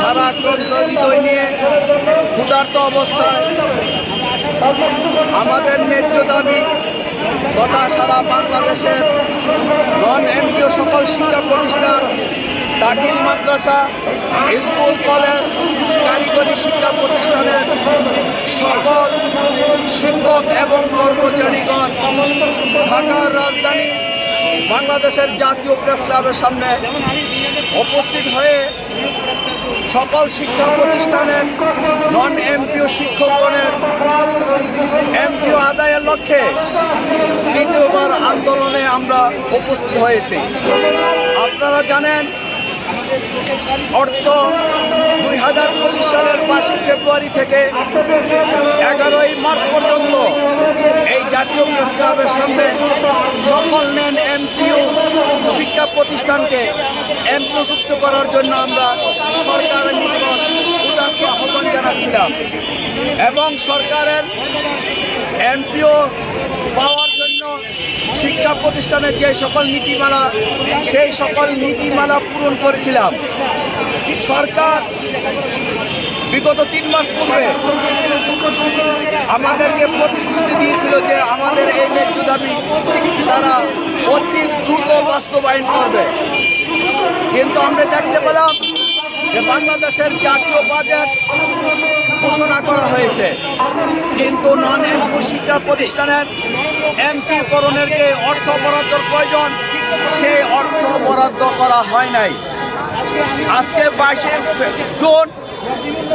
ভারাক্রান্ত হৃদয় নিয়ে ক্ষুধার্ত অবস্থায় আমাদের ন্যায্য দাবি গোটা সারা বাংলাদেশের নন এমপিও সকল শিক্ষা প্রতিষ্ঠান, দাখিল মাদ্রাসা, স্কুল, কলেজ, কারিগরি শিক্ষা প্রতিষ্ঠানের সকল শিক্ষক এবং কর্মচারীগণ ঢাকার রাজধানী বাংলাদেশের জাতীয় প্রেস ক্লাবের সামনে উপস্থিত হয়ে সকল শিক্ষা প্রতিষ্ঠানের নন এমপিও শিক্ষকগণের এমপিও আদায়ের লক্ষ্যে দ্বিতীয়বার আন্দোলনে আমরা উপস্থিত হয়েছি। আপনারা জানেন, অর্থ 2025 সালের 5 ফেব্রুয়ারি থেকে 11ই মার্চ পর্যন্ত এই জাতীয় প্রেস ক্লাবের সামনে সকল নন এমপিও শিক্ষা প্রতিষ্ঠানকে এমপিওভুক্ত করার জন্য আমরা সরকারের নিকট উদাত্ত আহ্বান জানাচ্ছিলাম এবং সরকারের এমপিও পাওয়ার জন্য শিক্ষা প্রতিষ্ঠানের যে সকল নীতিমালা, সেই সকল নীতিমালা পূরণ করেছিলাম। সরকার বিগত 3 মাস পূর্বে আমাদেরকে প্রতিশ্রুতি দিয়েছিল যে আমাদের এই ন্যায্য দাবি তারা অতি দ্রুত বাস্তবায়ন করবে, কিন্তু আমরা দেখতে পেলাম যে বাংলাদেশের জাতীয় বাজেট ঘোষণা করা হয়েছে, কিন্তু নন এমপিও শিক্ষা প্রতিষ্ঠানের এমপিকরণের যে অর্থ বরাদ্দের প্রয়োজন, সেই অর্থ বরাদ্দ করা হয় নাই। আজকে 22 জুন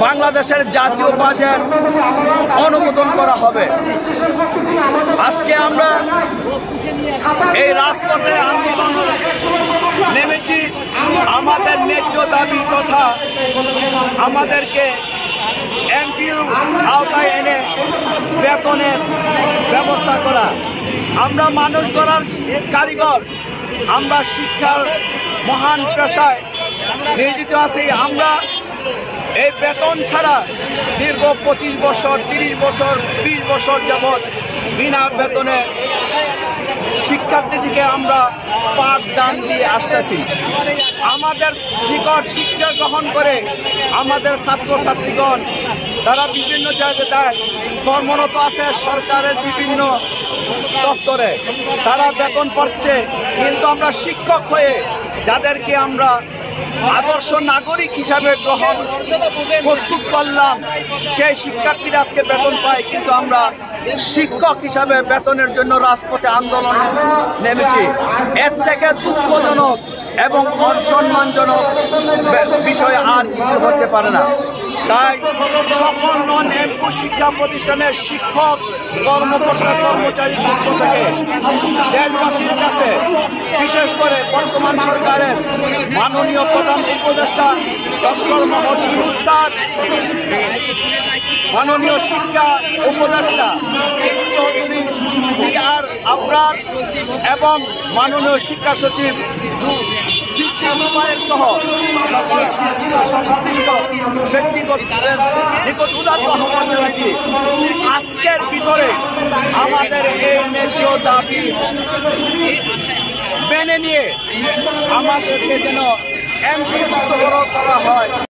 বাংলাদেশের জাতীয় বাজেট অনুমোদন করা হবে। আজকে আমরা এই রাজপথে আন্দোলন নেমেছি আমাদের ন্যায্য দাবি তথা আমাদেরকে এমপিও আওতায় এনে বেতনের ব্যবস্থা করা। আমরা মানুষ গড়ার কারিগর, আমরা শিক্ষার মহান পেশায় নিয়োজিত আছি। আমরা এই বেতন ছাড়া দীর্ঘ 25 বছর, 30 বছর, 20 বছর যাবৎ বিনা বেতনে শিক্ষার্থীদেরকে আমরা পাঠদান দিয়ে আসতেছি। আমাদের নিকট শিক্ষা গ্রহণ করে আমাদের ছাত্রছাত্রীগণ তারা বিভিন্ন জায়গায় কর্মরত আছে, সরকারের বিভিন্ন দপ্তরে তারা বেতন পাচ্ছে, কিন্তু আমরা শিক্ষক হয়ে যাদেরকে আমরা আদর্শ নাগরিক হিসাবে গ্রহণ প্রস্তুত করলাম, সেই শিক্ষার্থীরা আজকে বেতন পায়, কিন্তু আমরা শিক্ষক হিসাবে বেতনের জন্য রাজপথে আন্দোলনে নেমেছি। এর থেকে দুঃখজনক এবং অসম্মানজনক বিষয় আর কিছু হতে পারে না। তাই সকল নন এমপিও শিক্ষা প্রতিষ্ঠানের শিক্ষক, কর্মকর্তা, কর্মচারীর পক্ষ থেকে দেশবাসীর কাছে, বিশেষ করে বর্তমান সরকারের মাননীয় প্রধান উপদেষ্টা ডক্টর মোহাম্মদ ইউনূস স্যার, মাননীয় শিক্ষা উপদেষ্টা চৌধুরী CR আবরার এবং মাননীয় শিক্ষা সচিব সহ সকল সংশ্লিষ্ট ব্যক্তিগতের নিকট উদাত্ত আহ্বান জানাচ্ছি, আজকের ভিতরে আমাদের এই ন্যায্য দাবি মেনে নিয়ে আমাদেরকে যেন এমপিভুক্ত করা হয়।